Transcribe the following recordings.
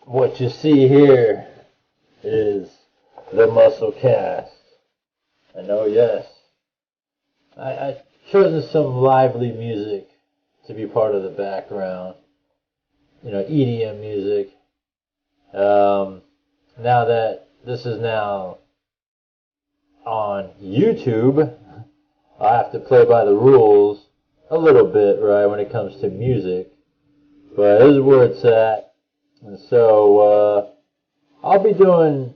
What you see here is the Musclecast. I know, yes. I chosen some lively music to be part of the background. You know, EDM music. Now that this is now on YouTube, I have to play by the rules a little bit, right, when it comes to music. But this is where it's at. And so, I'll be doing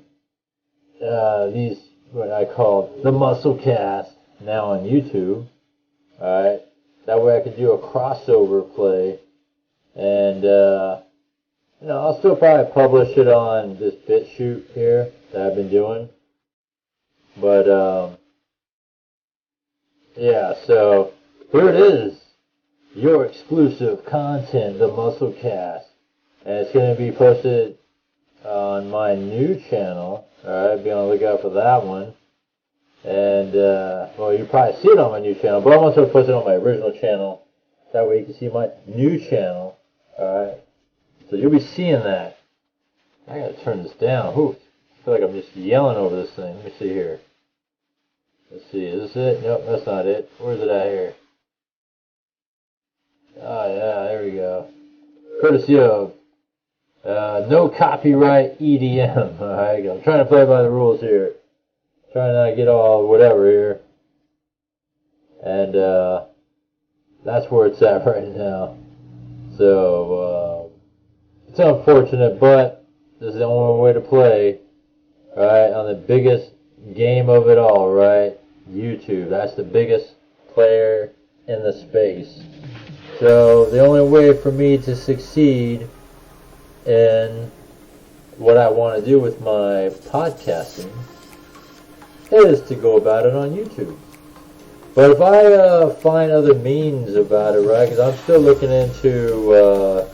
these, what I call the Musclecast, now on YouTube. Alright? That way I could do a crossover play. And, you know, I'll still probably publish it on this BitChute here that I've been doing. But, yeah, so here it is. Your exclusive content, the Musclecast. And it's going to be posted on my new channel. Alright, be on the lookout for that one. And, well, you probably see it on my new channel, but I'm also going to post it on my original channel. That way you can see my new channel. Alright, so you'll be seeing that. I got to turn this down. Ooh, I feel like I'm just yelling over this thing. Let me see here. Let's see, is this it? Nope, that's not it. Where's it at here? Oh, yeah, there we go. Courtesy of no copyright EDM. Alright, I'm trying to play by the rules here. Trying not to get all whatever here. And that's where it's at right now. So it's unfortunate, but this is the only way to play. Alright, on the biggest game of it all, right? YouTube. That's the biggest player in the space. So the only way for me to succeed in what I want to do with my podcasting is to go about it on YouTube. But if I find other means about it, right, because I'm still looking into,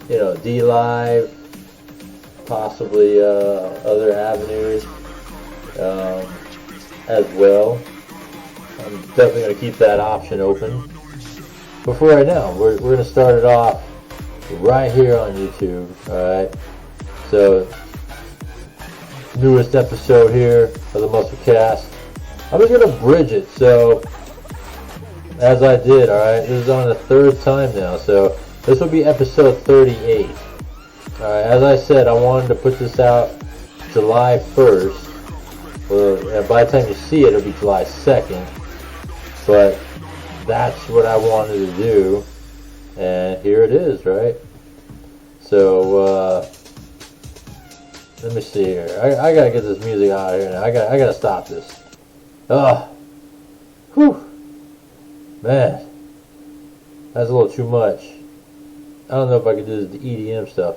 you know, D-Live, possibly other avenues as well. I'm definitely going to keep that option open. But for right now, we're going to start it off right here on YouTube, alright? So, newest episode here of the Musclecast. I'm just going to bridge it, so, as I did, alright? This is on the third time now, so this will be episode 38. Alright, as I said, I wanted to put this out July 1st. Well, by the time you see it, it'll be July 2nd. But that's what I wanted to do, and here it is, right? So, let me see here. I gotta get this music out of here now. I gotta stop this. Whew, man, that's a little too much. I don't know if I could do this EDM stuff.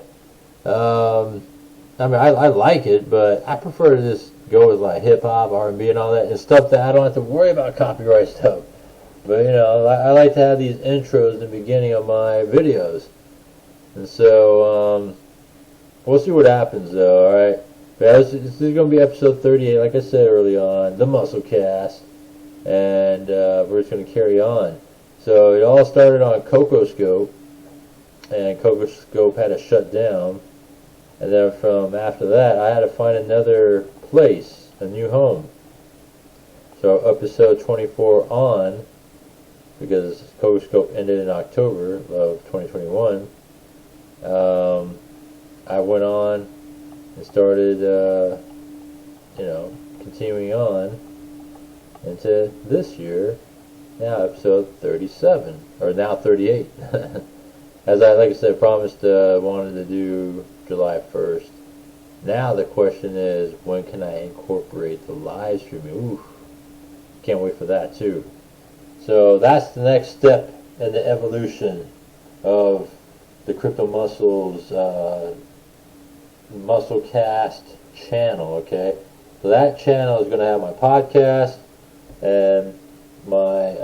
I mean, I like it, but I prefer to just go with like hip hop, R&B, and all that, and stuff that I don't have to worry about copyright stuff. But, you know, I like to have these intros in the beginning of my videos. And so, we'll see what happens, though, alright? This is going to be episode 38, like I said early on, the Musclecast. And we're just going to carry on. So, it all started on CocoScope. And CocoScope had to shut down. And then from after that, I had to find another place, a new home. So, episode 24 on, because CocoScope ended in October of 2021, I went on and started, you know, continuing on into this year, now episode 37, or now 38. As like I said, promised wanted to do July 1st. Now the question is, when can I incorporate the live streaming? Ooh, can't wait for that too. So that's the next step in the evolution of the Crypto Muscles Musclecast channel, okay? So that channel is going to have my podcast and my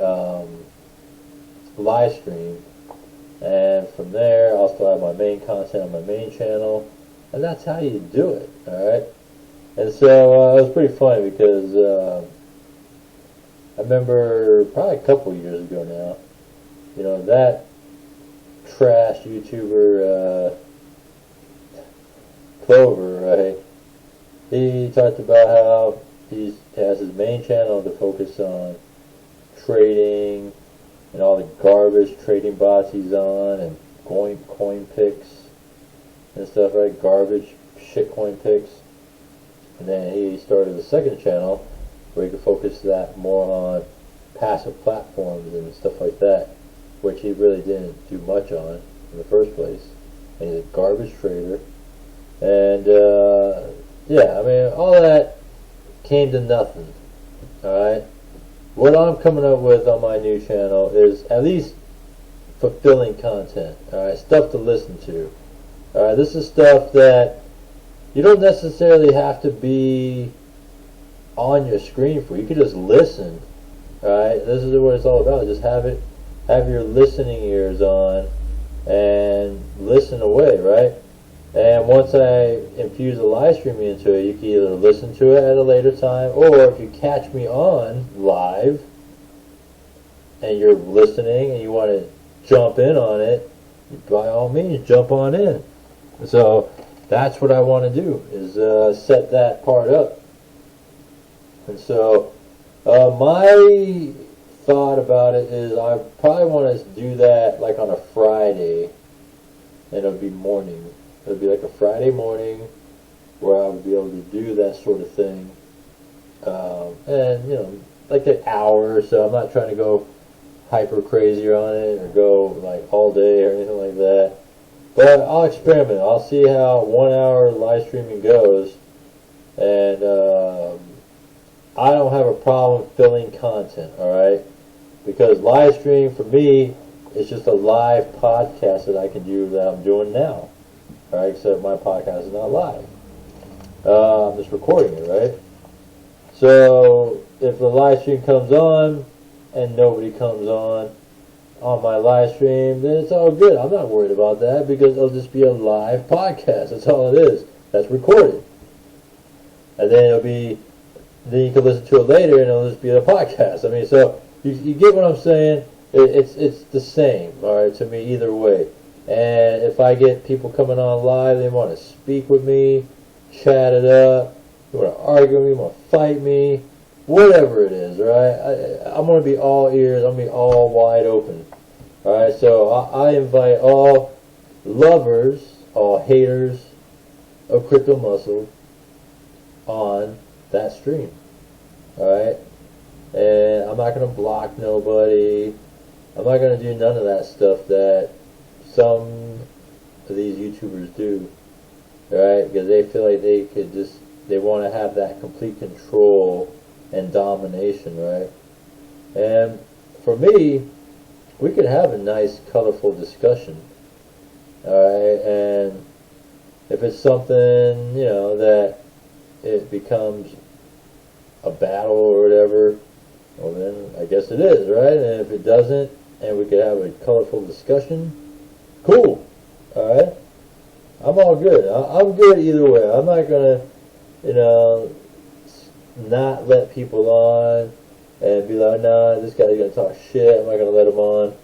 live stream. And from there, I'll still have my main content on my main channel. And that's how you do it, alright? And so it was pretty funny because I remember probably a couple years ago now, you know, that trash YouTuber Clover, right? He talked about how he has his main channel to focus on trading and all the garbage trading bots he's on and coin picks and stuff, right? Garbage shitcoin picks. And then he started a second channel where he could focus that more on passive platforms and stuff like that, which he really didn't do much on in the first place. And he's a garbage trader. And yeah, I mean, all that came to nothing. Alright? What I'm coming up with on my new channel is at least fulfilling content. Alright? Stuff to listen to. Alright? This is stuff that you don't necessarily have to be on your screen for. You could just listen. Alright? This is what it's all about. Just have your listening ears on and listen away, right? And once I infuse a live stream into it, you can either listen to it at a later time, or if you catch me on live and you're listening and you want to jump in on it, by all means, jump on in. So that's what I want to do, is set that part up. And so my thought about it is I probably want to do that like on a Friday, and it'll be morning. It'll be like a Friday morning where I would be able to do that sort of thing. And, you know, like an hour or so. I'm not trying to go hyper crazy on it or go like all day or anything like that. But I'll experiment. I'll see how 1 hour live streaming goes. And I don't have a problem filling content, alright? Because live stream for me is just a live podcast that I can do that I'm doing now. Alright, except my podcast is not live. I'm just recording it, right? So, if the live stream comes on, and nobody comes on my live stream, then it's all good. I'm not worried about that, because it'll just be a live podcast. That's all it is. That's recorded. And then then you can listen to it later, and it'll just be a podcast. I mean, so, you get what I'm saying? It's the same, alright, to me, either way. And if I get people coming on live, they want to speak with me, chat it up, they want to argue with me, want to fight me, whatever it is, right? I'm going to be all ears, I'm going to be all wide open. Alright, so I invite all lovers, all haters of Crypto Muscle on that stream. Alright? And I'm not going to block nobody. I'm not going to do none of that stuff that some of these YouTubers do, right? Because they feel like they want to have that complete control and domination, right? And for me, we could have a nice, colorful discussion, alright? And if it's something, you know, that it becomes a battle or whatever, well then I guess it is, right? And if it doesn't, and we could have a colorful discussion, cool. Alright? I'm all good. I'm good either way. I'm not going to, you know, not let people on and be like, nah, this guy's going to talk shit. I'm not going to let him on.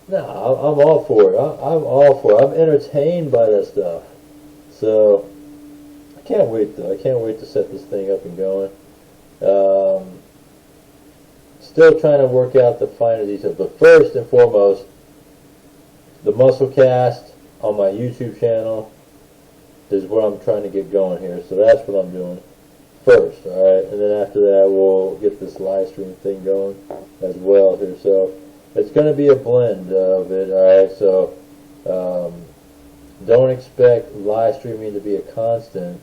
No, I'm all for it. I'm all for it. I'm entertained by that stuff. So, I can't wait though. I can't wait to set this thing up and going. Still trying to work out the finer details. But first and foremost, the Musclecast on my YouTube channel is what I'm trying to get going here. So that's what I'm doing first, alright? And then after that, we'll get this live stream thing going as well here. So it's going to be a blend of it, alright? So don't expect live streaming to be a constant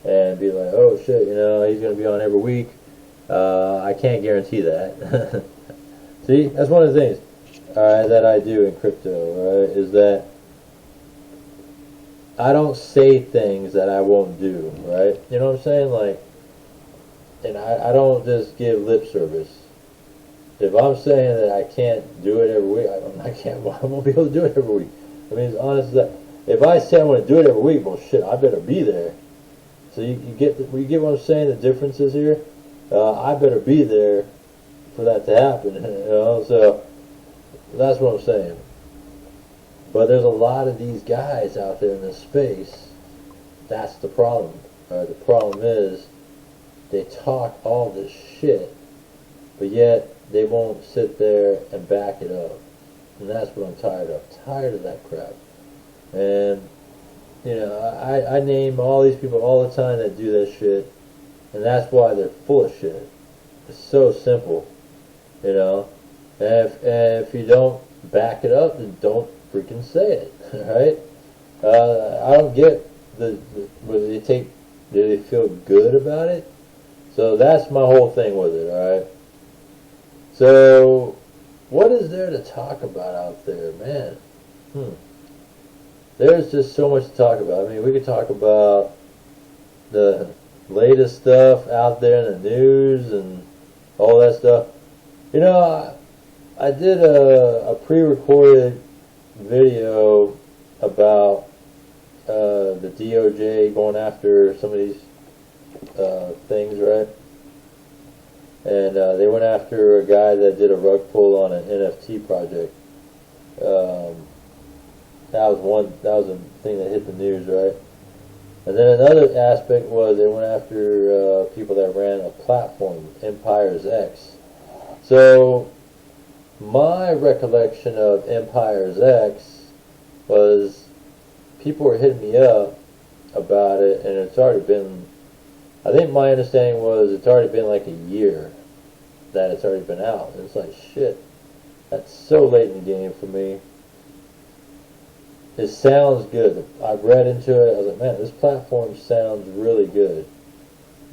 and be like, oh shit, you know, he's going to be on every week. I can't guarantee that. See, that's one of the things that I do in crypto, right, is that I don't say things that I won't do, right? You know what I'm saying? Like, and I don't just give lip service. If I'm saying that I can't do it every week, I won't be able to do it every week. I mean, it's honest as that. If I say I want to do it every week, well, shit, I better be there. So you get what I'm saying? The differences here. I better be there for that to happen. You know, so that's what I'm saying. But there's a lot of these guys out there in this space that's the problem. The problem is they talk all this shit, but yet they won't sit there and back it up. And that's what I'm tired of. Tired of that crap. And, you know, I name all these people all the time that do that shit, and that's why they're full of shit. It's so simple, you know. And if you don't back it up, then don't freaking say it, right? I don't get whether they take, do they feel good about it? So that's my whole thing with it, alright? So, what is there to talk about out there, man? There's just so much to talk about. I mean, we could talk about the latest stuff out there in the news and all that stuff. You know, I did a pre-recorded video about the DOJ going after some of these things, right? And they went after a guy that did a rug pull on an NFT project. That was a thing that hit the news, right? And then another aspect was they went after people that ran a platform, Empires X. So my recollection of Empires X was people were hitting me up about it, and it's already been, I think my understanding was it's already been like a year that it's already been out. And it's like, shit, that's so late in the game for me. It sounds good. I read into it. I was like, man, this platform sounds really good.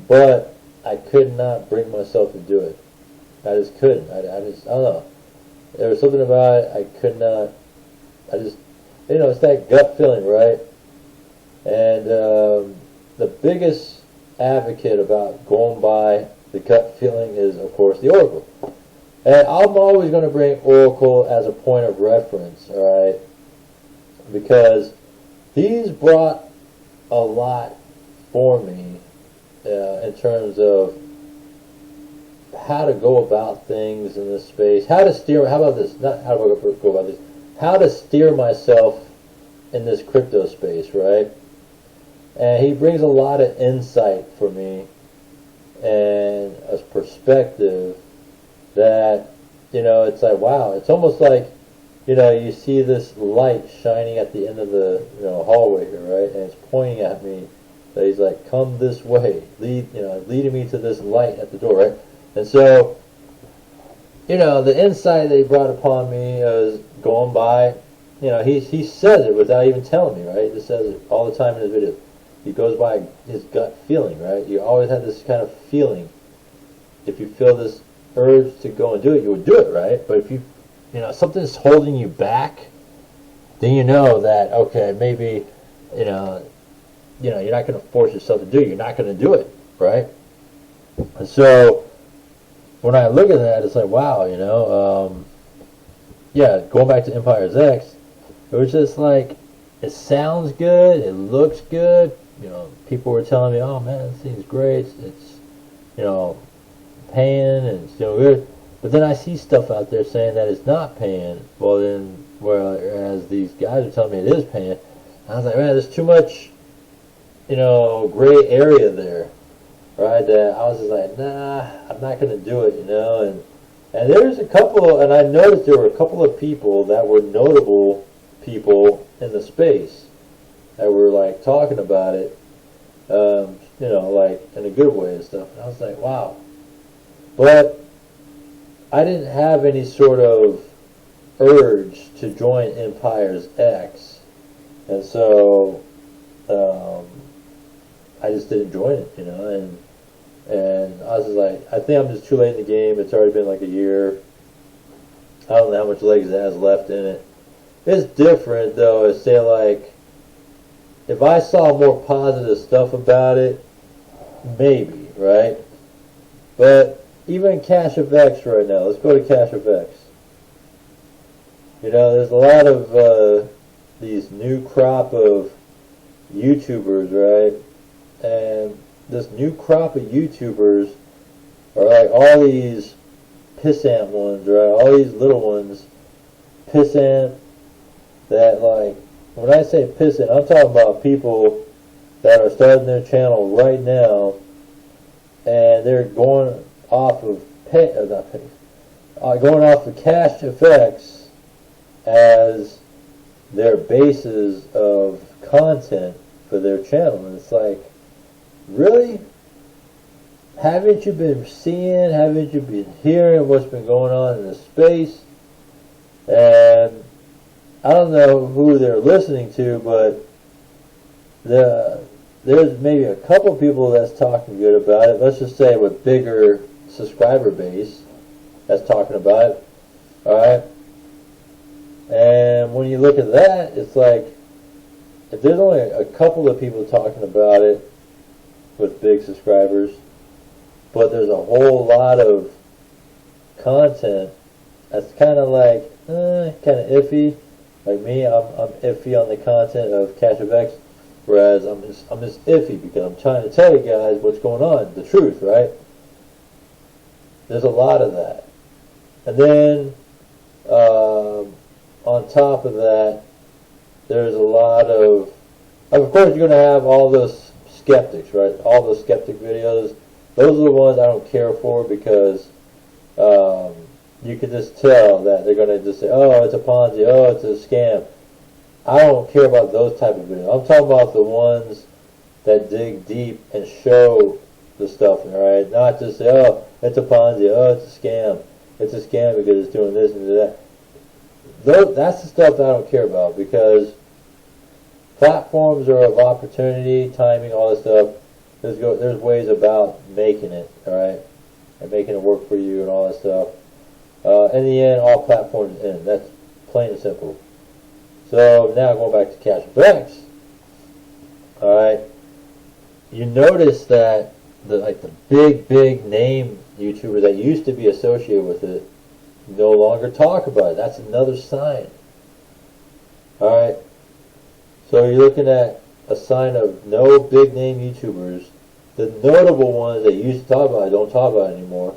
But I could not bring myself to do it. I just couldn't. I don't know. There was something about it I could not. I just, you know, it's that gut feeling, right? And the biggest advocate about going by the gut feeling is, of course, the Oracle. And I'm always going to bring Oracle as a point of reference, all right? Because he's brought a lot for me in terms of how to go about things in this space, how to steer, how about this, not how do I go about this, how to steer myself in this crypto space, right? And he brings a lot of insight for me and a perspective that, you know, it's like, wow, it's almost like, you know, you see this light shining at the end of the, you know, hallway here, right? And it's pointing at me. So he's like, come this way, leading me to this light at the door, right? And so, you know, the insight that he brought upon me is going by, you know, he says it without even telling me, right? He just says it all the time in his videos. He goes by his gut feeling, right? You always have this kind of feeling. If you feel this urge to go and do it, you would do it, right? But if you know, something's holding you back, then you know that, okay, maybe, you know, you're not going to force yourself to do it. You're not going to do it, right? And so, when I look at that, it's like, wow, you know, yeah, going back to Empires X, it was just like, it sounds good, it looks good, you know, people were telling me, oh man, this thing's great, it's you know, paying, and it's doing good. But then I see stuff out there saying that it's not paying. Well, then, whereas these guys are telling me it is paying, I was like, man, there's too much, you know, gray area there, right? That I was just like, nah, I'm not going to do it, you know. And there's a couple, and I noticed there were a couple of people that were notable people in the space that were like talking about it, you know, like in a good way and stuff. And I was like, wow. But I didn't have any sort of urge to join Empires X, and so I just didn't join it, you know, and I was just like, I think I'm just too late in the game. It's already been like a year. I don't know how much legs it has left in it. It's different though, is say like, if I saw more positive stuff about it, maybe, right? But even Cash FX right now, let's go to Cash FX. You know, there's a lot of these new crop of YouTubers, right? And this new crop of YouTubers are like all these pissant ones, right? All these little ones, pissant, that like, when I say pissant, I'm talking about people that are starting their channel right now, and they're going off of going off of cash effects as their basis of content for their channel. And it's like, really? Haven't you been seeing, haven't you been hearing what's been going on in the space? And I don't know who they're listening to, but there's maybe a couple people that's talking good about it. Let's just say with bigger subscriber base that's talking about it. Alright? And when you look at that, it's like, if there's only a couple of people talking about it with big subscribers, but there's a whole lot of content that's kind of like, kind of iffy. Like me, I'm iffy on the content of CashFX, whereas I'm just iffy because I'm trying to tell you guys what's going on, the truth, right? There's a lot of that. And then, on top of that, there's a lot of course, you're going to have all those skeptics, right? All those skeptic videos. Those are the ones I don't care for because you can just tell that they're going to just say, oh, it's a Ponzi, oh, it's a scam. I don't care about those type of videos. I'm talking about the ones that dig deep and show the stuff, right? Not just say, oh, it's a Ponzi, oh, it's a scam. It's a scam because it's doing this and that. That's the stuff that I don't care about, because platforms are of opportunity, timing, all this stuff. There's ways about making it, alright, and making it work for you and all that stuff. In the end, all platforms end. That's plain and simple. So now going back to CashFX, alright, you notice that the big name YouTubers that used to be associated with it no longer talk about it. That's another sign. Alright, so you're looking at a sign of no big name YouTubers. The notable ones that you used to talk about it don't talk about it anymore.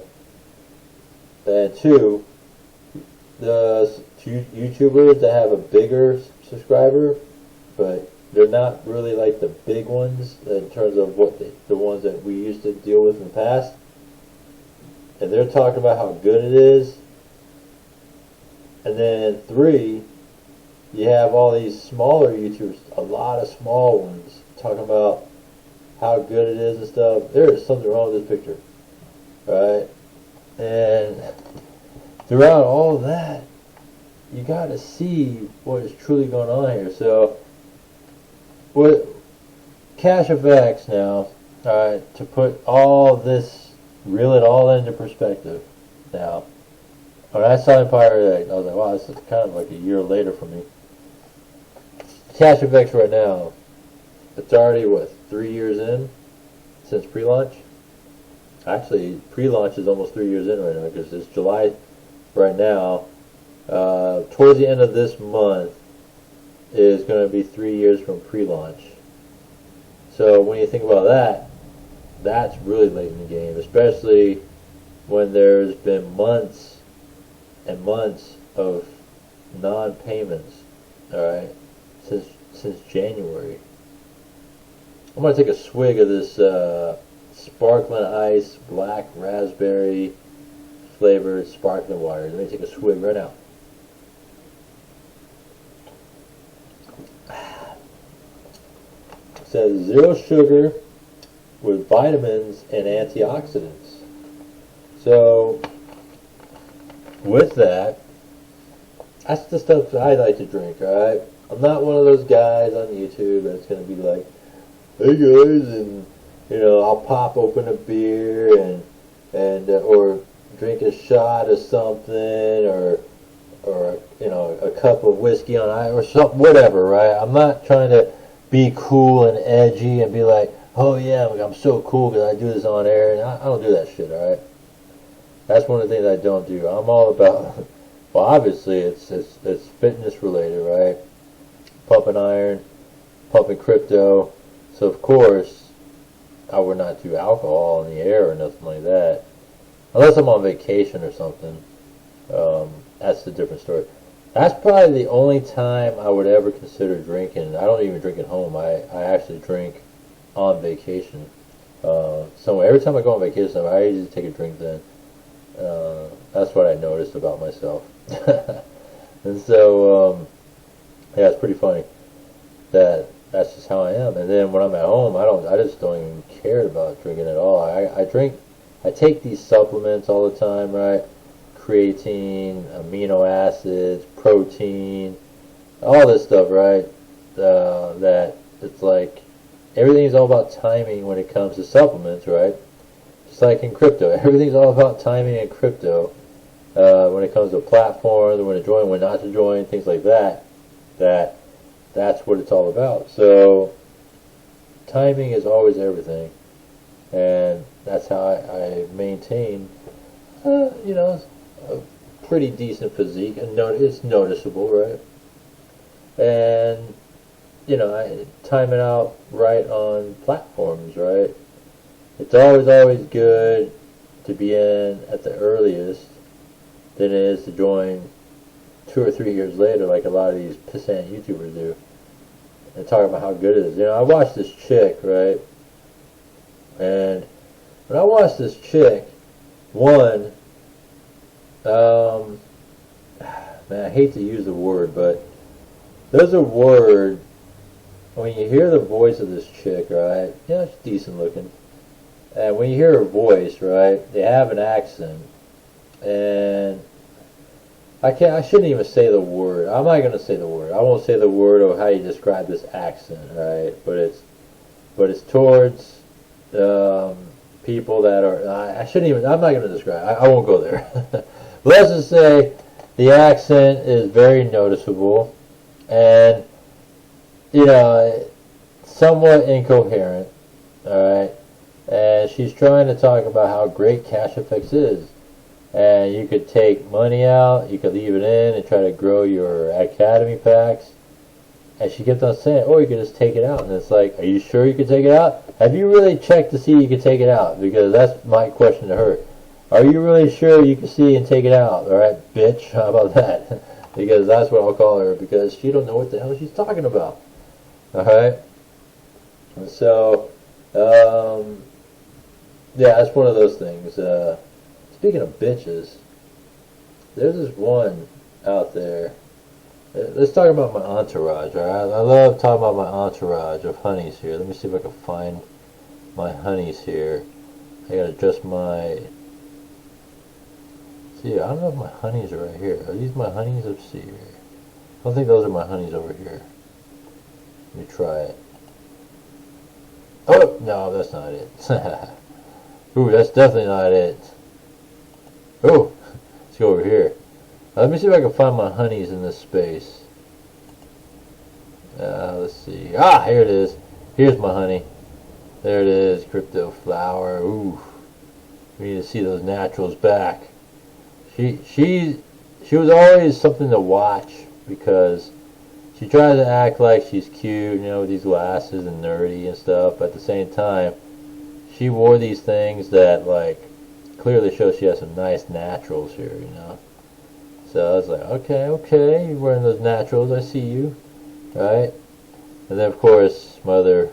And two, the YouTubers that have a bigger subscriber, but they're not really like the big ones in terms of what the ones that we used to deal with in the past. And they're talking about how good it is. And then three, you have all these smaller YouTubers, a lot of small ones, talking about how good it is and stuff. There is something wrong with this picture, right? And throughout all of that, you got to see what is truly going on here. So, with CashFX now, alright, to put all this, reel it all into perspective now. When I saw Empire Egg, I was like, wow, this is kind of like a year later for me. CashFX right now, it's already, what, 3 years in since pre-launch? Actually, pre-launch is almost 3 years in right now because it's July right now. Towards the end of this month is going to be 3 years from pre-launch. So when you think about that, that's really late in the game, especially when there's been months and months of non-payments, alright, since January. I'm going to take a swig of this sparkling ice black raspberry flavored sparkling water. Let me take a swig right now. It says 0 sugar with vitamins and antioxidants. So with that, that's the stuff that I like to drink, alright? I'm not one of those guys on YouTube that's going to be like, hey guys, and you know, I'll pop open a beer and or drink a shot of something, or you know, a cup of whiskey on ice or something, whatever, right? I'm not trying to be cool and edgy and be like, oh yeah, I'm so cool because I do this on air, and I don't do that shit, alright? That's one of the things I don't do. I'm all about, well, obviously it's fitness related, right? Pumping iron, pumping crypto. So of course, I would not do alcohol in the air or nothing like that, unless I'm on vacation or something. That's a different story. That's probably the only time I would ever consider drinking. I don't even drink at home. I actually drink on vacation somewhere. Every time I go on vacation, I usually take a drink then. That's what I noticed about myself. And so, yeah, it's pretty funny that's just how I am. And then when I'm at home, I just don't even care about drinking at all. I take these supplements all the time, right? Creatine, amino acids, protein, all this stuff, right? That it's like everything's all about timing when it comes to supplements, right? Just like in crypto, everything's all about timing in crypto. When it comes to platforms, when to join, when not to join, things like that. That's what it's all about. So timing is always everything, and that's how I maintain, a pretty decent physique, and it's noticeable, right? And I time it out right on platforms, right? It's always good to be in at the earliest than it is to join 2 or 3 years later, like a lot of these pissant YouTubers do, and talk about how good it is. I watched this chick, right? And when I watched this chick, man, I hate to use the word, but there's a word when you hear the voice of this chick, right? She's decent looking, and when you hear her voice, right, they have an accent, and I shouldn't even say the word. I'm not gonna say the word. I won't say the word of how you describe this accent, right? But it's towards people that are. I shouldn't even. I'm not gonna describe. I won't go there. Let's just say the accent is very noticeable, and somewhat incoherent. All right, and she's trying to talk about how great Cash FX is. And you could take money out, you could leave it in and try to grow your Academy packs. And she kept on saying, you could just take it out. And it's like, are you sure you could take it out? Have you really checked to see you could take it out? Because that's my question to her. Are you really sure you can see and take it out? Alright, bitch, how about that? Because that's what I'll call her, because she don't know what the hell she's talking about. Alright? And so, yeah, it's one of those things. Speaking of bitches, there's this one out there. Let's talk about my entourage, alright? I love talking about my entourage of honeys here. Let me see if I can find my honeys here. I gotta adjust my... See, I don't know if my honeys are right here. Are these my honeys? Let's see here. I don't think those are my honeys over here. Let me try it. Oh, no, that's not it. Ooh, that's definitely not it. Oh, let's go over here. Let me see if I can find my honeys in this space. Let's see. Here it is. Here's my honey. There it is. Crypto flower. Ooh, we need to see those naturals back. She was always something to watch, because she tries to act like she's cute, with these glasses and nerdy and stuff. But at the same time, she wore these things that clearly shows she has some nice naturals here, So I was like, okay, you're wearing those naturals, I see you, right? And then of course my other,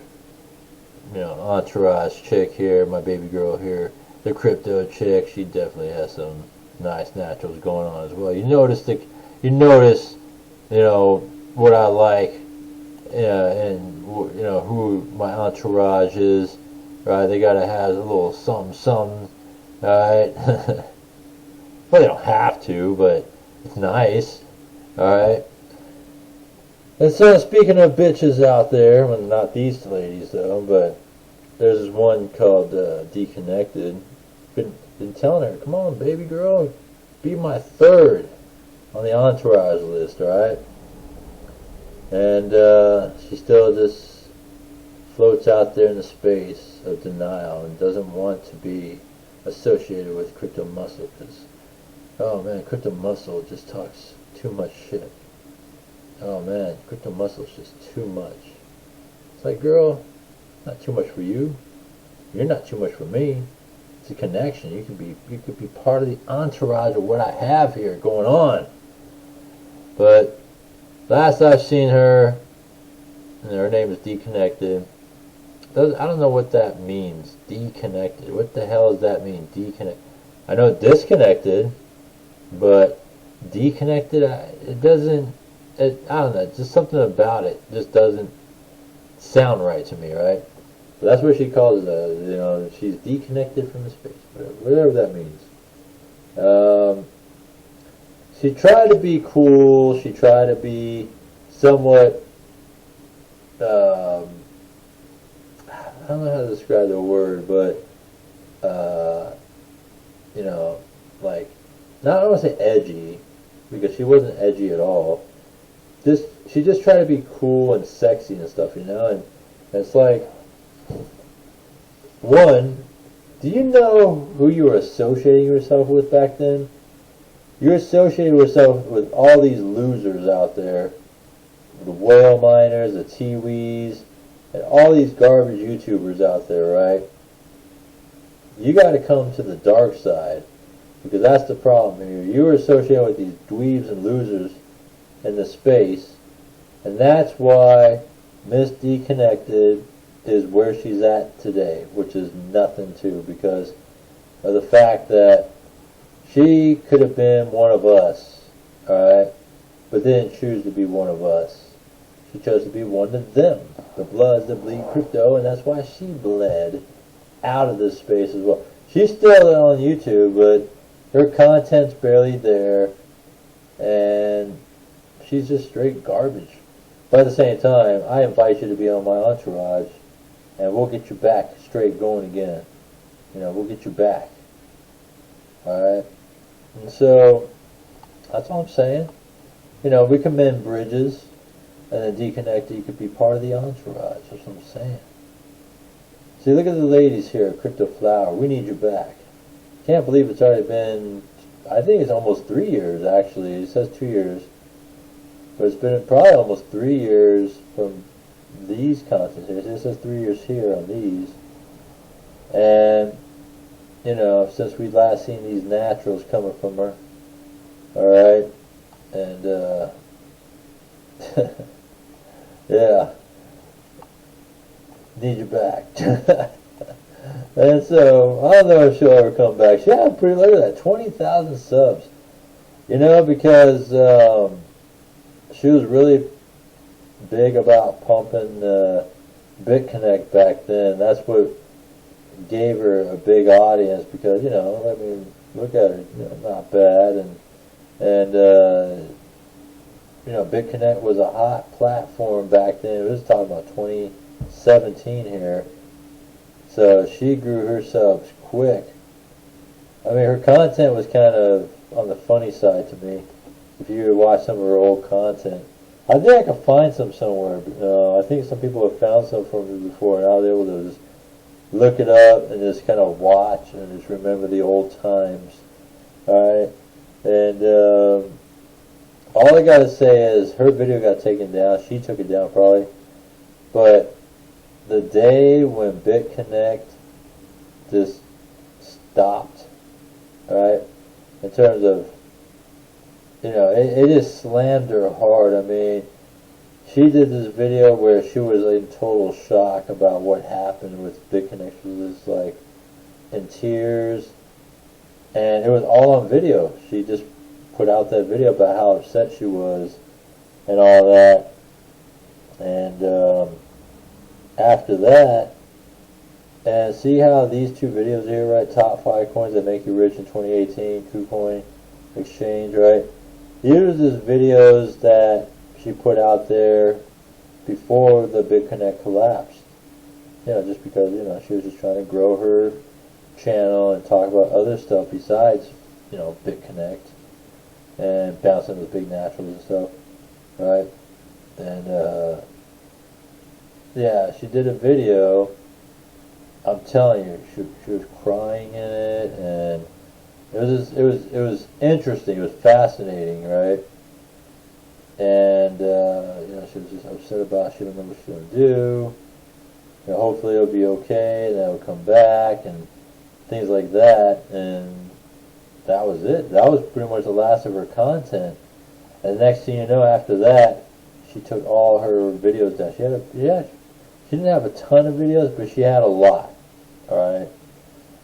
entourage chick here, my baby girl here, the crypto chick, she definitely has some nice naturals going on as well. You notice, what I like, and who my entourage is, right? They gotta have a little something. Alright? Well, they don't have to, but it's nice. Alright? And so, speaking of bitches out there, well, not these ladies though, but there's this one called Deconnected. Been telling her, come on, baby girl, be my third on the entourage list, alright? And she still just floats out there in the space of denial and doesn't want to be associated with Crypto Muscle, because, oh man, Crypto Muscle just talks too much shit. Oh man, Crypto Muscle is just too much. It's like, girl, not too much for you. You're not too much for me. It's a connection. You could be part of the entourage of what I have here going on. But last I've seen her, and her name is Deconnected, I don't know what that means. Deconnected. What the hell does that mean? Deconnect. I know disconnected, but deconnected. It doesn't. I don't know. Just something about it just doesn't sound right to me, right? But that's what she calls it. You know, she's deconnected from the space. Whatever that means. She tried to be cool. She tried to be somewhat. I don't know how to describe the word, but you know, like, not, I don't want to say edgy, because she wasn't edgy at all. She just tried to be cool and sexy and stuff, you know. And it's like, one, do you know who you were associating yourself with back then? You're associating yourself with all these losers out there, the whale miners, the Tiwis, and all these garbage YouTubers out there, right? You got to come to the dark side, because that's the problem here. You were associated with these dweebs and losers in the space, and that's why Miss Deconnected is where she's at today, which is nothing to, because of the fact that she could have been one of us, alright, but didn't choose to be one of us. She chose to be one of them, the Bloods that bleed crypto, and that's why she bled out of this space as well. She's still on YouTube, but her content's barely there, and she's just straight garbage. But at the same time, I invite you to be on my entourage, and we'll get you back straight going again. You know, we'll get you back. Alright? And so, that's all I'm saying. You know, we can mend bridges, and then Deconnected, you could be part of the entourage. That's what I'm saying. See, look at the ladies here, Crypto Flower. We need you back. Can't believe it's already been, I think it's almost 3 years, actually. It says 2 years. But it's been probably almost 3 years from these contents here. It says 3 years here on these. And, you know, since we last seen these naturals coming from her. Alright? And, yeah. Need you back. And so, I don't know if she'll ever come back. She had pretty, look at that, 20,000 subs. You know, because she was really big about pumping BitConnect back then. That's what gave her a big audience, because, you know, I mean, look at her, you know, not bad. And you know, BitConnect was a hot platform back then. It was talking about 2017 here. So she grew her subs quick. I mean, her content was kind of on the funny side to me. If you watch some of her old content, I think I could find some somewhere. I think some people have found some from me before, and I was able to just look it up and just kind of watch and just remember the old times. Alright? And all I gotta say is her video got taken down. She took it down probably. But the day when BitConnect just stopped, alright, in terms of, you know, it just slammed her hard. I mean, she did this video where she was in total shock about what happened with BitConnect. She was like in tears, and it was all on video. She just put out that video about how upset she was and all that. And after that, and see how these two videos here, right? Top 5 coins that make you rich in 2018, KuCoin exchange, right? These are just videos that she put out there before the BitConnect collapsed. You know, just because, you know, she was just trying to grow her channel and talk about other stuff besides, you know, BitConnect and bouncing with big naturals and stuff, right? And yeah, she did a video. I'm telling you, she was crying in it, and it was interesting. It was fascinating, right? And you know, she was just upset about it. She didn't know what she was gonna do. You know, hopefully it'll be okay, and it'll come back, and things like that. And that was it. That was pretty much the last of her content. And the next thing you know, after that, she took all her videos down. She didn't have a ton of videos, but she had a lot. Alright?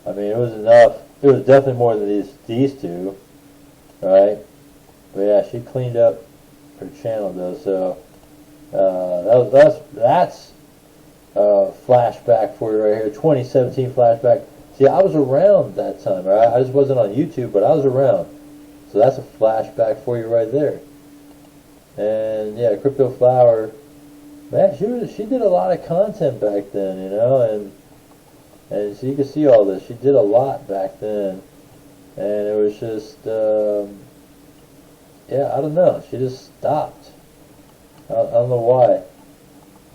I mean, it was enough. It was definitely more than these two. Alright? But yeah, she cleaned up her channel though, so that's flashback for you right here. 2017 flashback. See, I was around that time, right? I just wasn't on YouTube, but I was around. So that's a flashback for you right there. And yeah, Crypto Flower, man, she did a lot of content back then, you know, and so you can see all this. She did a lot back then, and it was just yeah, I don't know. She just stopped. I don't know why.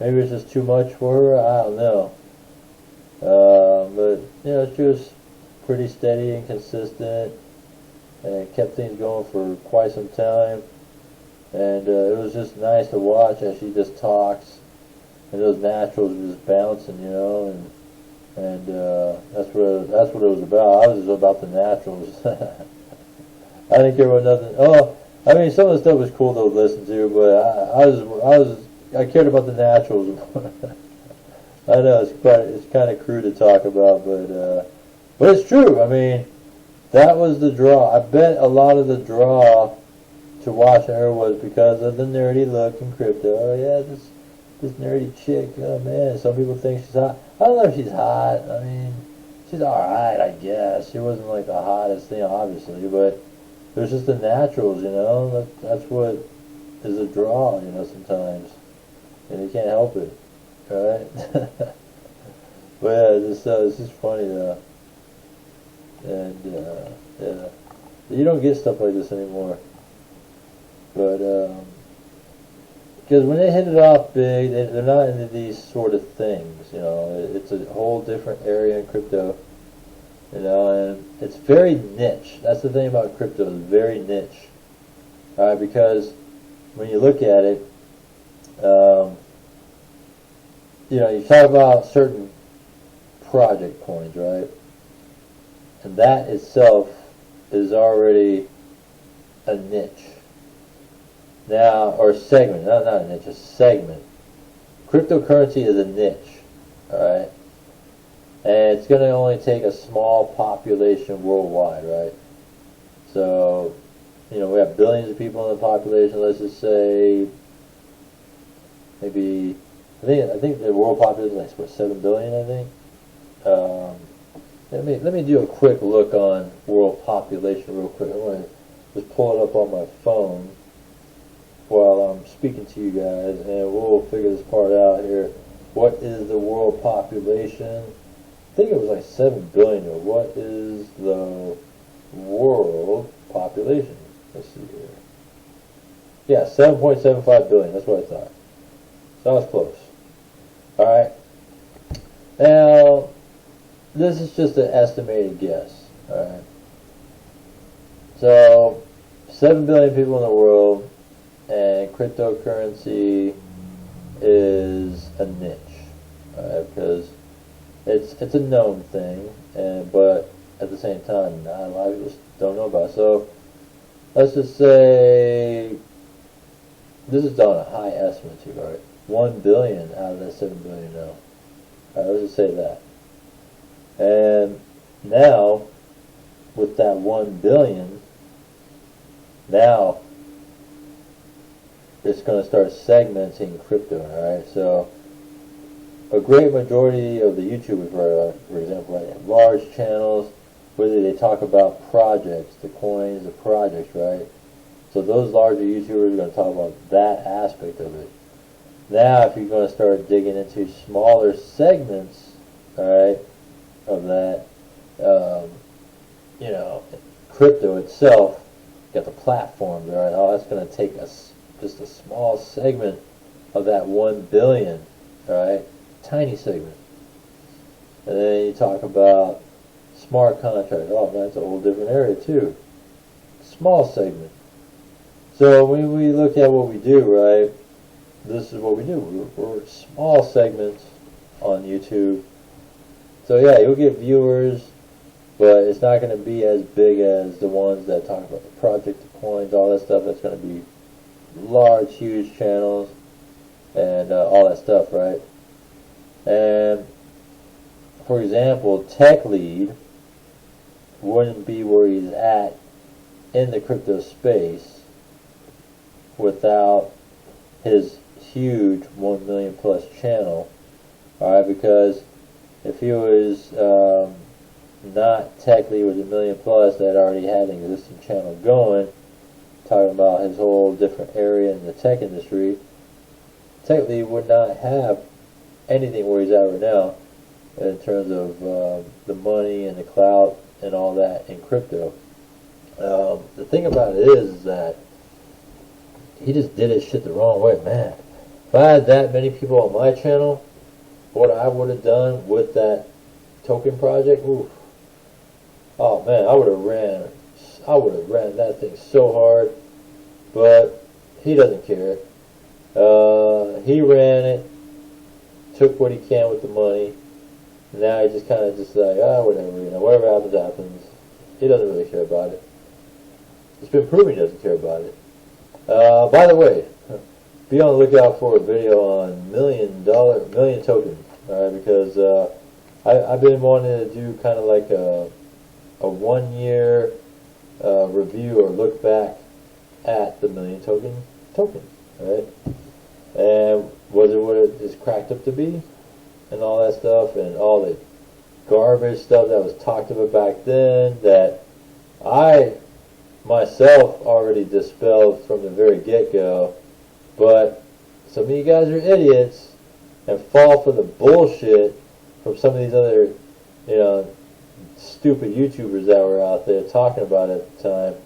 Maybe it's just too much for her. I don't know. But you know, she was pretty steady and consistent, and kept things going for quite some time. And it was just nice to watch as she just talks, and those naturals were just bouncing, you know, and that's what it was about. I was just about the naturals. I didn't care about nothing. Oh, I mean, some of the stuff was cool to listen to, but I cared about the naturals. I know it's kind of crude to talk about, but it's true. I mean, that was the draw. I bet a lot of the draw to watching her was because of the nerdy look in crypto. Oh yeah, this nerdy chick. Oh man, some people think she's hot. I don't know if she's hot. I mean, she's alright, I guess. She wasn't like the hottest thing, obviously, but there's just the naturals, you know. That's what is a draw, you know, sometimes, and you can't help it, right? But yeah, it's just funny though, and yeah, you don't get stuff like this anymore. But because when they hit it off big, they're not into these sort of things, you know. It's a whole different area in crypto, you know, and it's very niche. That's the thing about crypto, it's very niche. Because when you look at it, you know, you talk about certain project coins, right? And that itself is already a niche. Now, or segment, not a niche, a segment. Cryptocurrency is a niche, alright? And it's going to only take a small population worldwide, right? So, you know, we have billions of people in the population. Let's just say, maybe, I think the world population is like, what, 7 billion, I think? Let me do a quick look on world population real quick. I'm going to just pull it up on my phone while I'm speaking to you guys, and we'll figure this part out here. What is the world population? I think it was like 7 billion. What is the world population? Let's see here. Yeah, 7.75 billion. That's what I thought. So I was close. Alright. Now, this is just an estimated guess. Alright. So, 7 billion people in the world, and cryptocurrency is a niche, because it's a known thing, but at the same time, not a lot of people don't know about it. So let's just say this is done a high estimate too, right? 1 billion out of that 7 billion now. Let's just say that. And now, with that 1 billion, now it's going to start segmenting crypto, alright? So, a great majority of the YouTubers, for example, right, have large channels, whether they talk about projects, the coins, the projects, right? So those larger YouTubers are going to talk about that aspect of it. Now, if you're going to start digging into smaller segments, alright, of that, you know, crypto itself, got the platforms, alright? Oh, that's going to take us just a small segment of that 1 billion, alright? Tiny segment. And then you talk about smart contracts. Oh man, that's a whole different area too. Small segment. So when we look at what we do, right, this is what we do. We're small segments on YouTube. So yeah, you'll get viewers, but it's not going to be as big as the ones that talk about the project, the coins, all that stuff. That's going to be large, huge channels and all that stuff, right? for example, Tech Lead wouldn't be where he's at in the crypto space without his huge 1 million plus channel. Alright, because if he was not Tech Lead with 1 million plus that already had an existing channel going, talking about his whole different area in the tech industry, Tech Lead would not have anything where he's at right now in terms of the money and the clout and all that in crypto. The thing about it is that he just did his shit the wrong way, man. If I had that many people on my channel, what I would have done with that token project, oof. Oh man, I would have ran that thing so hard, but he doesn't care. He ran it, took what he can with the money. Now he just kind of just like, whatever, whatever happens, happens. He doesn't really care about it. It's been proven he doesn't care about it. By the way, be on the lookout for a video on million tokens, alright? Because I've been wanting to do kind of like a 1 year review or look back at the million token, right? And was it what it is cracked up to be, and all that stuff, and all the garbage stuff that was talked about back then that I myself already dispelled from the very get-go. But some of you guys are idiots and fall for the bullshit from some of these other, stupid YouTubers that were out there talking about it at the time.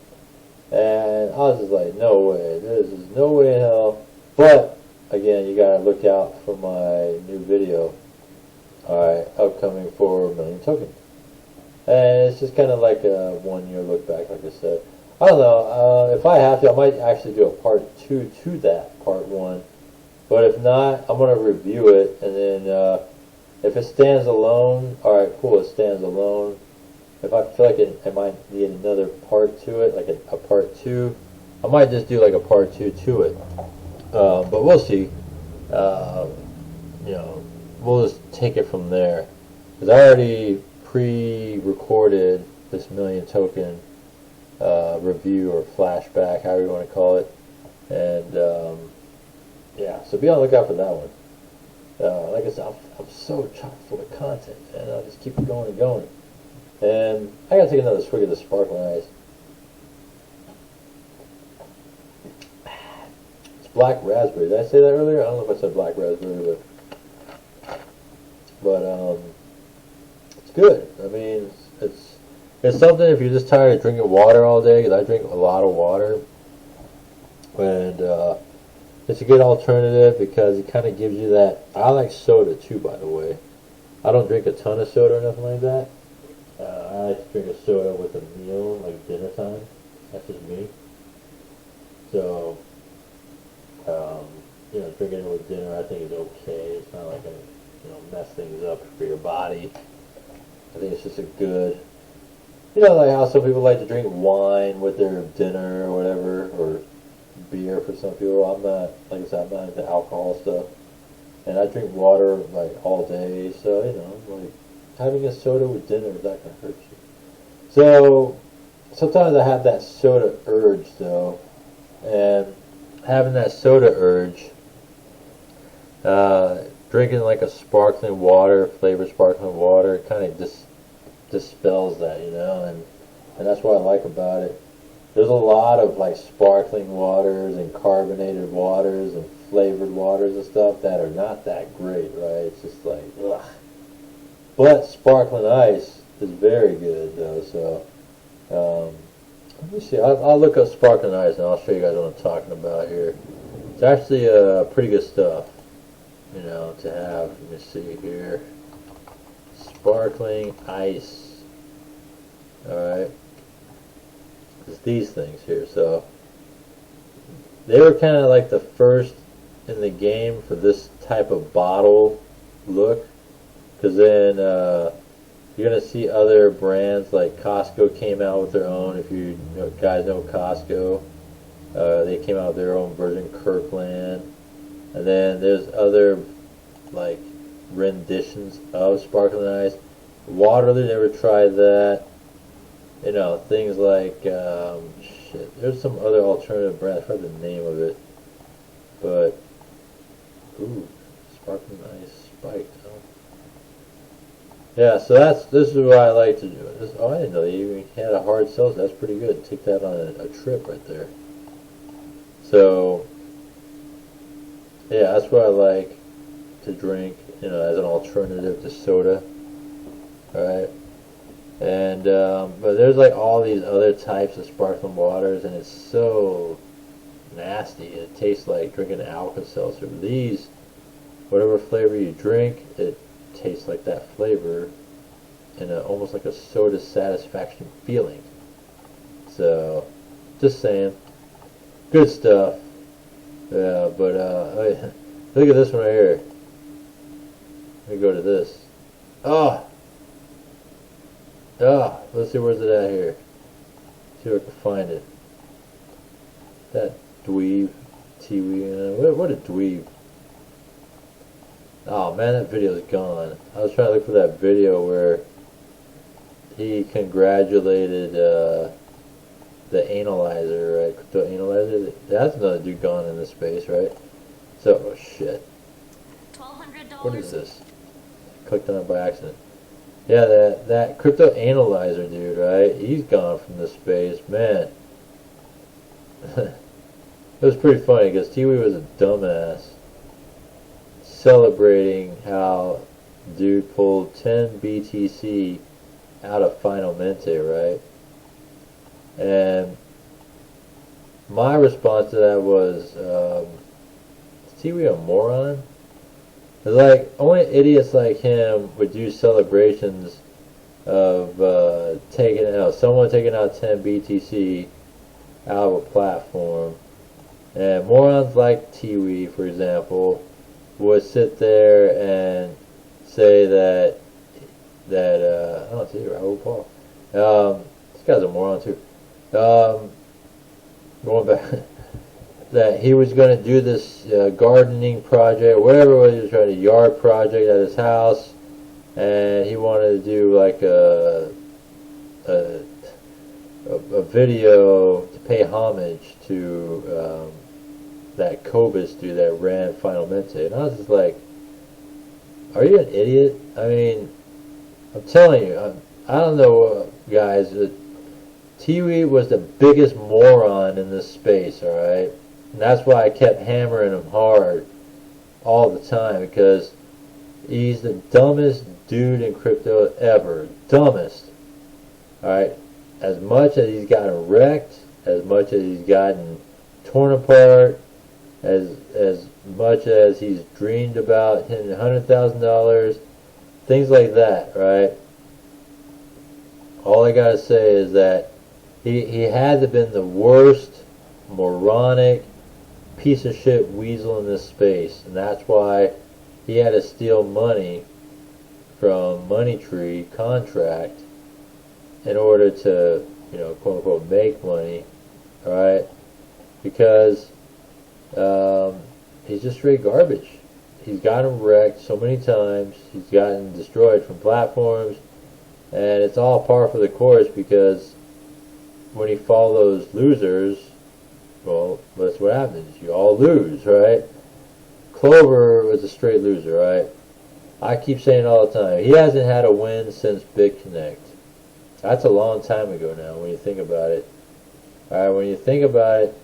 And I was just like, no way. There's just no way in hell. But, again, you gotta look out for my new video. Alright, upcoming for 1 million tokens. And it's just kind of like a 1 year look back, like I said. I don't know, if I have to, I might actually do a part 2 to that part 1. But if not, I'm going to review it, and then if it stands alone, alright, cool, it stands alone. If I feel like I might need another part to it, like a part 2, I might just do like a part 2 to it. But we'll see. We'll just take it from there. Because I already pre-recorded this 1 million token review or flashback, however you want to call it. And yeah, so be on the lookout for that one. Like I said, I'm so chock full of content, and I'll just keep going and going. And I gotta take another swig of the sparkling ice. It's black raspberry. Did I say that earlier? I don't know if I said black raspberry, but it's good. I mean, it's something if you're just tired of drinking water all day, because I drink a lot of water, and it's a good alternative because it kind of gives you that. I like soda too, by the way. I don't drink a ton of soda or nothing like that. I like to drink a soda with a meal, like dinner time. That's just me. So, drinking it with dinner I think is okay. It's not like a, mess things up for your body. I think it's just a good, like how some people like to drink wine with their dinner or whatever, or beer for some people. I'm not, like I said, I'm not into alcohol stuff. And I drink water like all day, so like having a soda with dinner is not gonna hurt you. So sometimes I have that soda urge though, and having that soda urge, drinking like a sparkling water, flavored sparkling water, kind of just dispels that, and that's what I like about it. There's a lot of like sparkling waters and carbonated waters and flavored waters and stuff that are not that great, right? It's just like, ugh. But sparkling ice is very good though, so let me see. I'll look up sparkling ice and I'll show you guys what I'm talking about here. It's actually pretty good stuff, to have. Let me see here. Sparkling ice. Alright. It's these things here. So they were kind of like the first in the game for this type of bottle look, because then you're gonna see other brands like Costco came out with their own. If you guys know Costco, they came out with their own version, Kirkland, and then there's other like renditions of sparkling ice. Waterly, never tried that. You know, things like, shit, there's some other alternative brand, I forgot the name of it. But, ooh, sparkling ice spiked, huh? Yeah, so this is what I like to do. Oh, I didn't know they even had a hard seltzer. That's pretty good. Take that on a trip right there. So, yeah, that's what I like to drink, you know, as an alternative to soda. Right? And, but there's like all these other types of sparkling waters, and it's so nasty. It tastes like drinking Alka-Seltzer. These, whatever flavor you drink, it tastes like that flavor in almost like a soda satisfaction feeling. So, just saying, good stuff. Yeah, but oh yeah. Look at this one right here. Let me go to this. Oh, let's see, where's it at here? See if I can find it. That dweeb, Tiwi, what a dweeb. Oh man, that video is gone. I was trying to look for that video where he congratulated the analyzer, right? Crypto analyzer. That's another dude gone in this space, right? So, oh shit. $1,200. What is this? Clicked on it by accident. Yeah, that crypto analyzer dude, right? He's gone from this space, man. It was pretty funny because Tiwi was a dumbass celebrating how dude pulled 10 BTC out of Final Mente, right? And my response to that was, is Tiwi a moron? It's like, only idiots like him would do celebrations of someone taking out 10 BTC out of a platform. And morons like Tiwi, for example, would sit there and say that I don't see Raul Paul. This guy's a moron too. Going back, that he was going to do this gardening project, whatever it was, he was trying to yard project at his house, and he wanted to do like a video to pay homage to that Cobus dude that ran Final Mente. And I was just like, are you an idiot? I mean, I'm telling you, I don't know, guys. Tiwi was the biggest moron in this space, alright? And that's why I kept hammering him hard all the time, because he's the dumbest dude in crypto ever. Dumbest. Alright? As much as he's gotten wrecked, as much as he's gotten torn apart, as much as he's dreamed about hitting $100,000, things like that, right? All I gotta say is that he had to have been the worst moronic piece of shit weasel in this space, and that's why he had to steal money from Money Tree contract in order to, you know, quote unquote make money, alright? Because he's just straight garbage. He's gotten wrecked so many times, he's gotten destroyed from platforms, and it's all par for the course, because when he follows losers, well, that's what happens. You all lose, right? Clover was a straight loser, right? I keep saying all the time, he hasn't had a win since BitConnect. That's a long time ago now, when you think about it. Alright, when you think about it,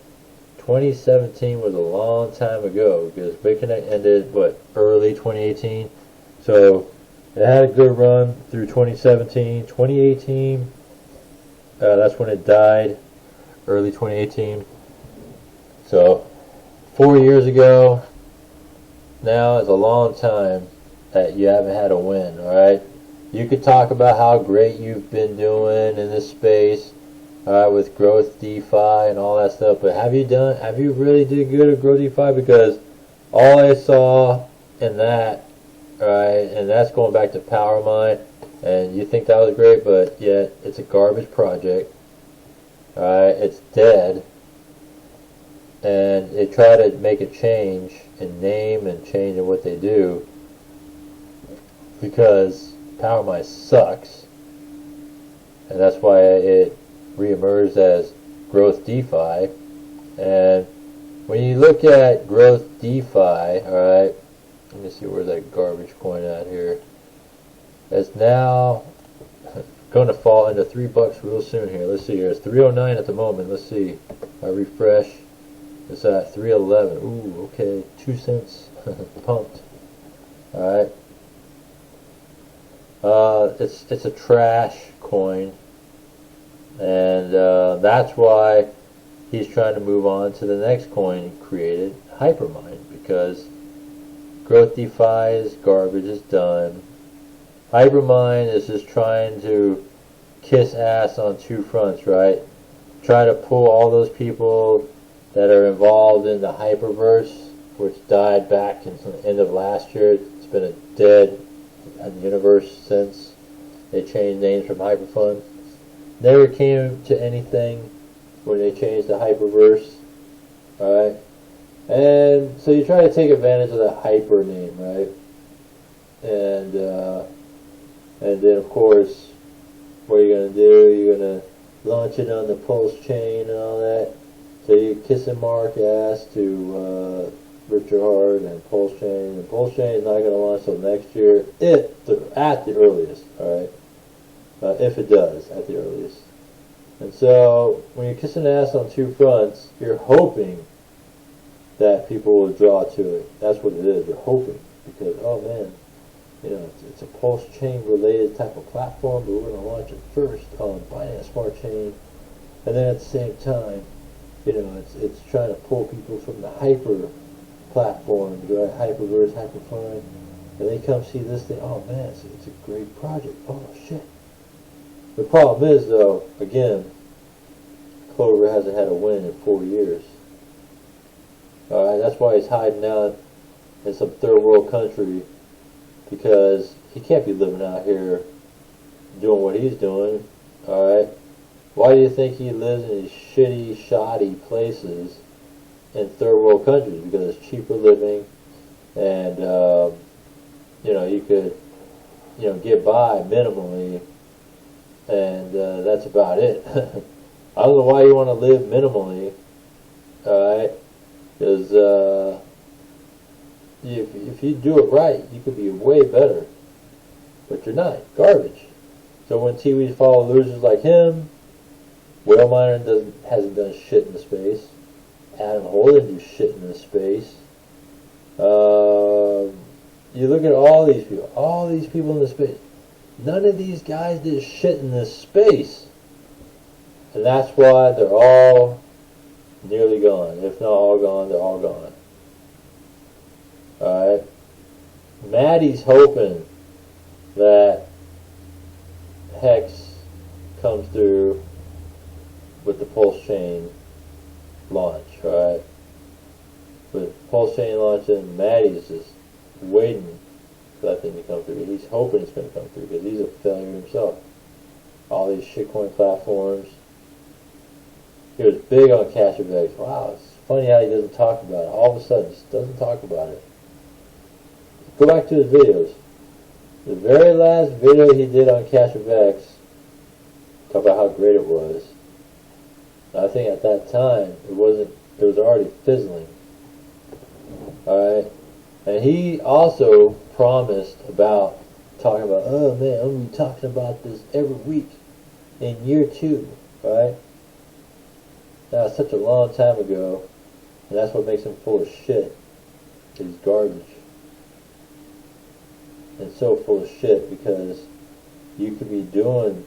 2017 was a long time ago, because BitConnect ended, what, early 2018? So, it had a good run through 2017. 2018, that's when it died, early 2018. So, 4 years ago, now is a long time that you haven't had a win, alright? You could talk about how great you've been doing in this space, with growth DeFi and all that stuff, but have you really did good at growth DeFi? Because all I saw in that, alright, and that's going back to PowerMine, and you think that was great, but yet it's a garbage project, alright, it's dead, and they try to make a change in name and change in what they do, because PowerMine sucks, and that's why it reemerged as Growth DeFi. And when you look at Growth DeFi, alright, let me see, where's that garbage coin at here. It's now going to fall into $3 real soon here. Let's see here. It's 309 at the moment. Let's see. I refresh. It's at 311. Ooh, okay. 2 cents. Pumped. Alright. It's a trash coin. And that's why he's trying to move on to the next coin he created, Hypermine, because Growth DeFi is garbage, is done. Hypermine is just trying to kiss ass on 2 fronts, right? Try to pull all those people that are involved in the Hyperverse, which died back in the end of last year. It's been a dead universe since they changed names from Hyperfund. Never came to anything when they changed the Hyperverse, alright? And so you try to take advantage of that Hyper name, right? And then of course, what are you going to do? You're going to launch it on the Pulse chain and all that. So you kiss and mark ass to Richard Hart and Pulse chain. And Pulse chain is not going to launch until next year, at the earliest, alright? If it does, at the earliest. And so, when you're kissing ass on 2 fronts, you're hoping that people will draw to it. That's what it is. You're hoping. Because, oh man, you know, it's a Pulse chain related type of platform, but we're going to launch it first on Binance Smart Chain. And then at the same time, you know, it's trying to pull people from the Hyper platforms, right? Hyperverse, Hyperfund. And they come see this thing, oh man, it's a great project. Oh shit. The problem is, though, again, Clover hasn't had a win in 4 years. Alright, that's why he's hiding out in some third world country, because he can't be living out here doing what he's doing. Alright? Why do you think he lives in these shitty, shoddy places in third world countries? Because it's cheaper living, and, you know, you could, you know, get by minimally. And that's about it. I don't know why you want to live minimally, alright? Because if you do it right, you could be way better. But you're not. Garbage. So when TVs follow losers like him, Whale Miner hasn't done shit in the space. Adam Hoyle didn't do shit in the space. You look at all these people in the space. None of these guys did shit in this space. And that's why they're all nearly gone. If not all gone, they're all gone. Alright? Maddie's hoping that Hex comes through with the Pulse Chain launch, right? With Pulse Chain launching, Maddie's just waiting for that thing to come through. He's hoping it's going to come through because he's a failure himself. All these shitcoin platforms. He was big on CashFX. Wow, it's funny how he doesn't talk about it. All of a sudden, just doesn't talk about it. Go back to his videos. The very last video he did on CashFX, talk about how great it was. I think at that time, it was already fizzling. Alright? And he also promised about talking about, oh man, I'm going to be talking about this every week in year 2, right? That was such a long time ago, and that's what makes him full of shit. He's garbage. And so full of shit because you could be doing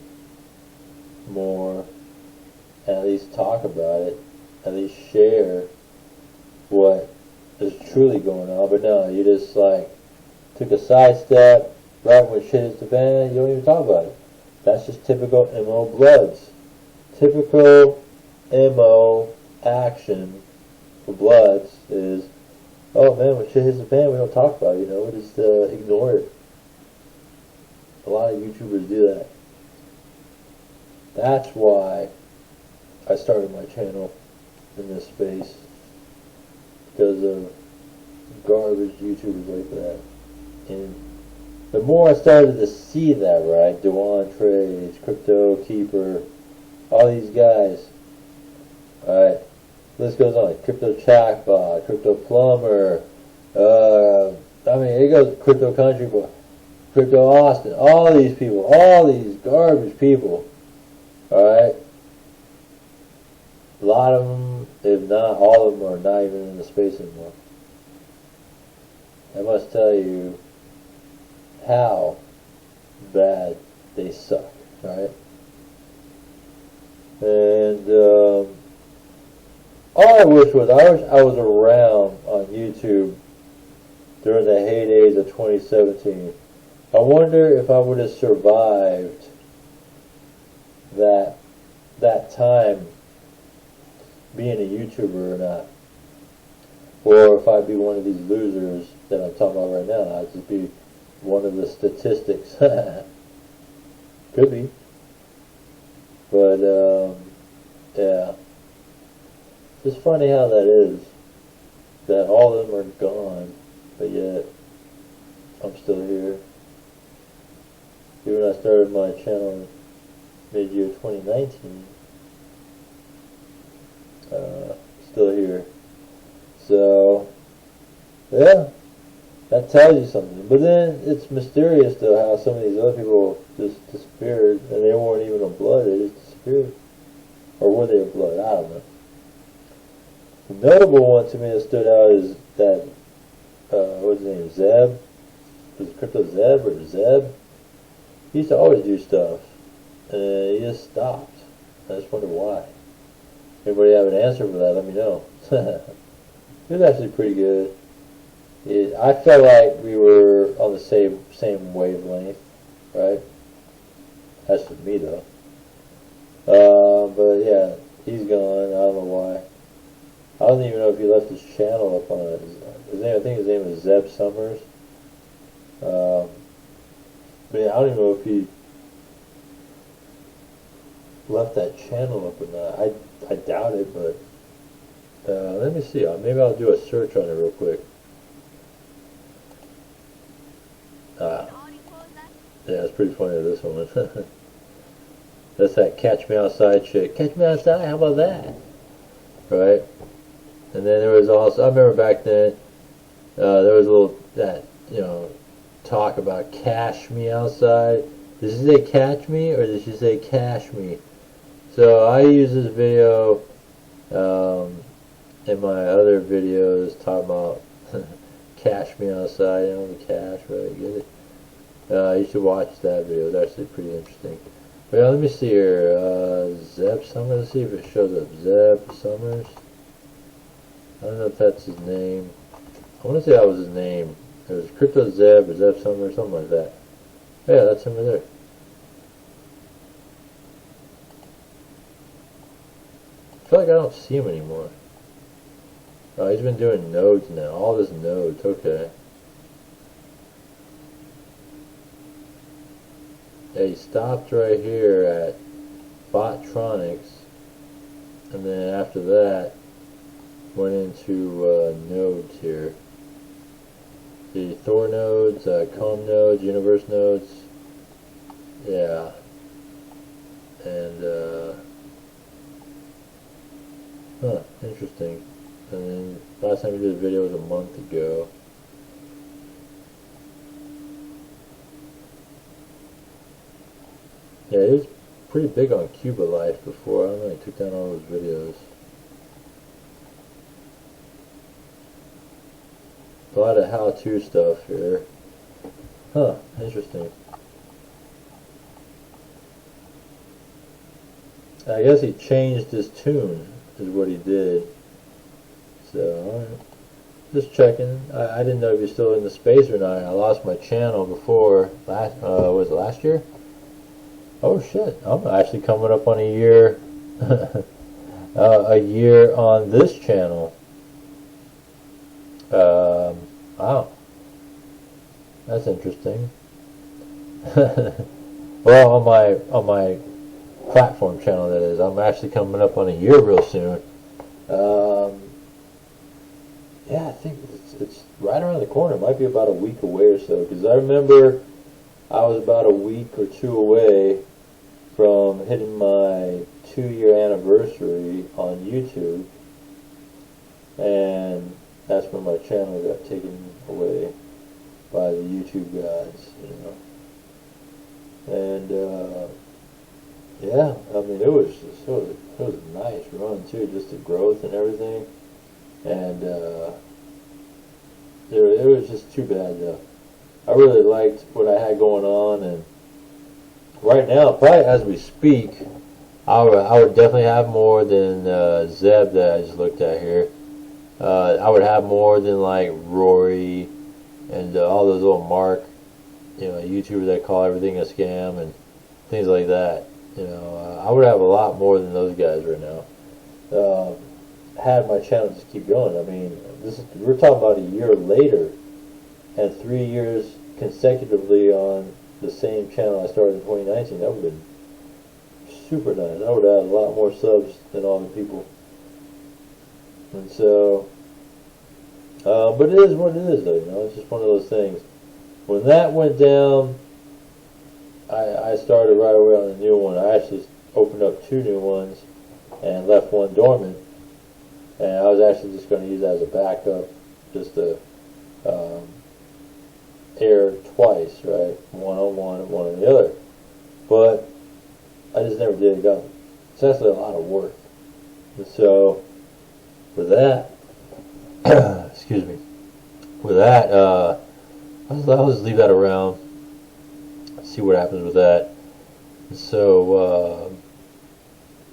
more, and at least talk about it, at least share what is truly going on. But no, you just like took a sidestep right when shit hits the fan, you don't even talk about it. That's just typical MO Bloods. Typical MO action for Bloods is, oh man, when shit hits the fan, we don't talk about it, you know, we just ignore it. A lot of YouTubers do that. That's why I started my channel in this space, because of garbage YouTubers like that. And the more I started to see that, right, Dewan Trades, Crypto Keeper, all these guys, alright, list goes on, Crypto Chatbot, Crypto Plumber, I mean, it goes Crypto Country Boy, Crypto Austin, all these people, all these garbage people, alright, a lot of them, if not all of them, are not even in the space anymore. I must tell you how bad they suck, right? And all I wish I was around on YouTube during the heydays of 2017. I wonder if I would have survived that time being a YouTuber or not. Or if I'd be one of these losers that I'm talking about right now. I'd just be one of the statistics. Could be. But, yeah. It's funny how that is. That all of them are gone, but yet I'm still here. Even when I started my channel mid-year 2019, still here. So, yeah, that tells you something. But then it's mysterious though how some of these other people just disappeared, and they weren't even of blood, they just disappeared. Or were they of blood? I don't know. The notable one to me that stood out is that, what's his name, Zeb? Was it Crypto Zeb or Zeb? He used to always do stuff, and he just stopped. I just wonder why. Anybody have an answer for that, let me know. It was actually pretty good. I felt like we were on the same wavelength, right? That's just me though. But yeah, he's gone. I don't know why. I don't even know if he left his channel up on it. I think his name is Zeb Summers. But yeah, I don't even know if he left that channel up or not. I doubt it, but let me see. Maybe I'll do a search on it real quick. Yeah, it's pretty funny, this one. That's that Catch Me Outside shit. Catch Me Outside, how about that? Right? And then there was also, I remember back then, there was a little, talk about Cash Me Outside. Did she say catch me, or did she say cash me? So I use this video, in my other videos, talking about Cash Me Outside, the cash, right? Get it? You should watch that video. It's actually pretty interesting. But yeah, let me see here. Zeb Summers. Let's see if it shows up. Zeb Summers. I don't know if that's his name. I want to say that was his name. It was Crypto Zeb or Zeb Summers, something like that. Yeah, that's him right there. I feel like I don't see him anymore. Oh, he's been doing nodes now. All this nodes. Okay. Yeah, he stopped right here at Botronics, and then after that went into nodes here. The Thor nodes, Comb nodes, Universe nodes. Yeah. And interesting. And then last time we did a video was a month ago. Yeah, he was pretty big on Cuba Life before. I don't know, he took down all those videos. A lot of how-to stuff here. Huh, interesting. I guess he changed his tune, is what he did. So, just checking. I didn't know if you're still in the space or not. I lost my channel before, was it last year? Oh shit, I'm actually coming up on a year, a year on this channel. Wow, that's interesting. Well, on my platform channel, that is, I'm actually coming up on a year real soon. Yeah, I think it's right around the corner. It might be about a week away or so, because I remember I was about a week or two away from hitting my 2-year anniversary on YouTube, and that's when my channel got taken away by the YouTube gods, And yeah, I mean, it was a nice run too, just the growth and everything, and it was just too bad though. I really liked what I had going on, and right now, probably as we speak, I would definitely have more than Zeb that I just looked at here. I would have more than like Rory and all those little Mark, YouTubers that call everything a scam and things like that. I would have a lot more than those guys right now. Had my channel just keep going. I mean, we're talking about a year later, and 3 years consecutively on the same channel I started in 2019. That would have been super nice. I would have had a lot more subs than all the people. And so, but it is what it is, though. It's just one of those things. When that went down, I started right away on a new one. I actually opened up 2 new ones and left one dormant. And I was actually just going to use that as a backup, just to air twice, right? One on one and one on the other. But I just never did it done. It's actually a lot of work. And so, with that, excuse me, with that, I'll just leave that around, see what happens with that. And so,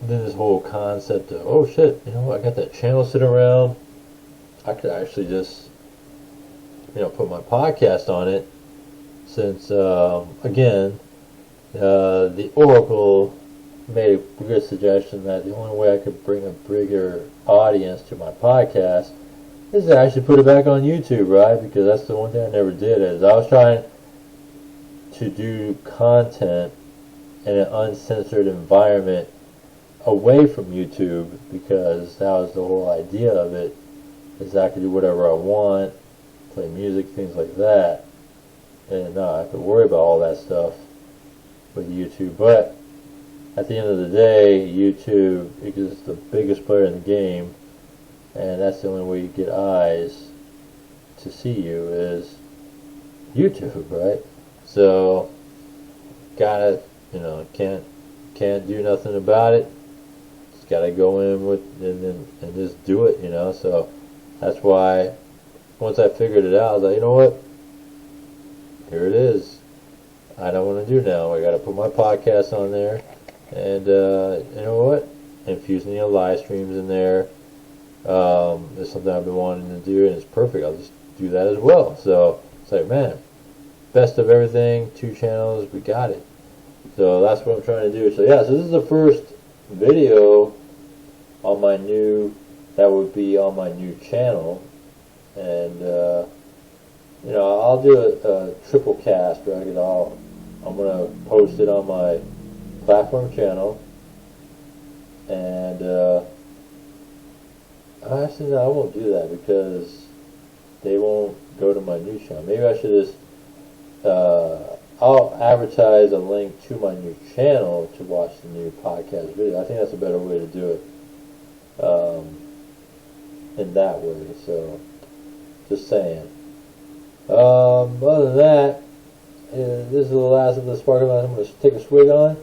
then this whole concept of, oh shit, I got that channel sitting around, I could actually just, put my podcast on it, since, again, the Oracle made a good suggestion that the only way I could bring a bigger audience to my podcast is to actually put it back on YouTube, right? Because that's the one thing I never did, is I was trying to do content in an uncensored environment away from YouTube, because that was the whole idea of it, is I could do whatever I want, play music, things like that, and not have to worry about all that stuff with YouTube. But at the end of the day, YouTube is the biggest player in the game, and that's the only way you get eyes to see you is YouTube, right? So gotta, can't do nothing about it. Just gotta go in with and just do it, So that's why once I figured it out, I was like, you know what? Here it is. I don't want to do now. I got to put my podcast on there, and you know what? Infusing the live streams in there is something I've been wanting to do, and it's perfect. I'll just do that as well. So it's like, man, best of everything. 2 channels, we got it. So that's what I'm trying to do. So yeah, so this is the first video on my new, that would be on my new channel, and I'll do a triple cast, right? I'm gonna post it on my platform channel, and actually no, I won't do that because they won't go to my new channel. Maybe I should just I'll advertise a link to my new channel to watch the new podcast video. I think that's a better way to do it in that way. So just saying. Other than that, this is the last of the sparkling wine I'm going to take a swig on.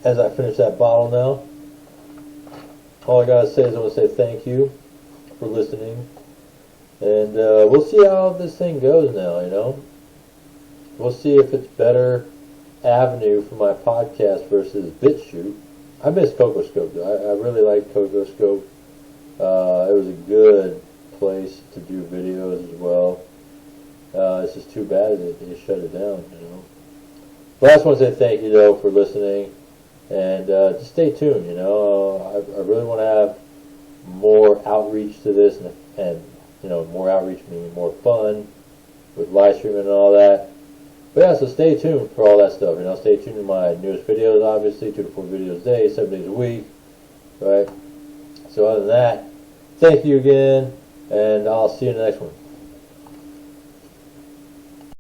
As I finish that bottle now, all I gotta say is I want to say thank you for listening, and we'll see how this thing goes now. We'll see if it's better avenue for my podcast versus BitChute. I miss CocoScope though. I really like CocoScope. It was a good place to do videos as well. It's just too bad that they shut it down, But I just want to say thank you though for listening, and just stay tuned. I really want to have more outreach to this, and more outreach meaning more fun with live streaming and all that. But yeah, so stay tuned for all that stuff. Stay tuned to my newest videos, obviously, 2 to 4 videos a day, 7 days a week, right? So other than that, thank you again, and I'll see you in the next one.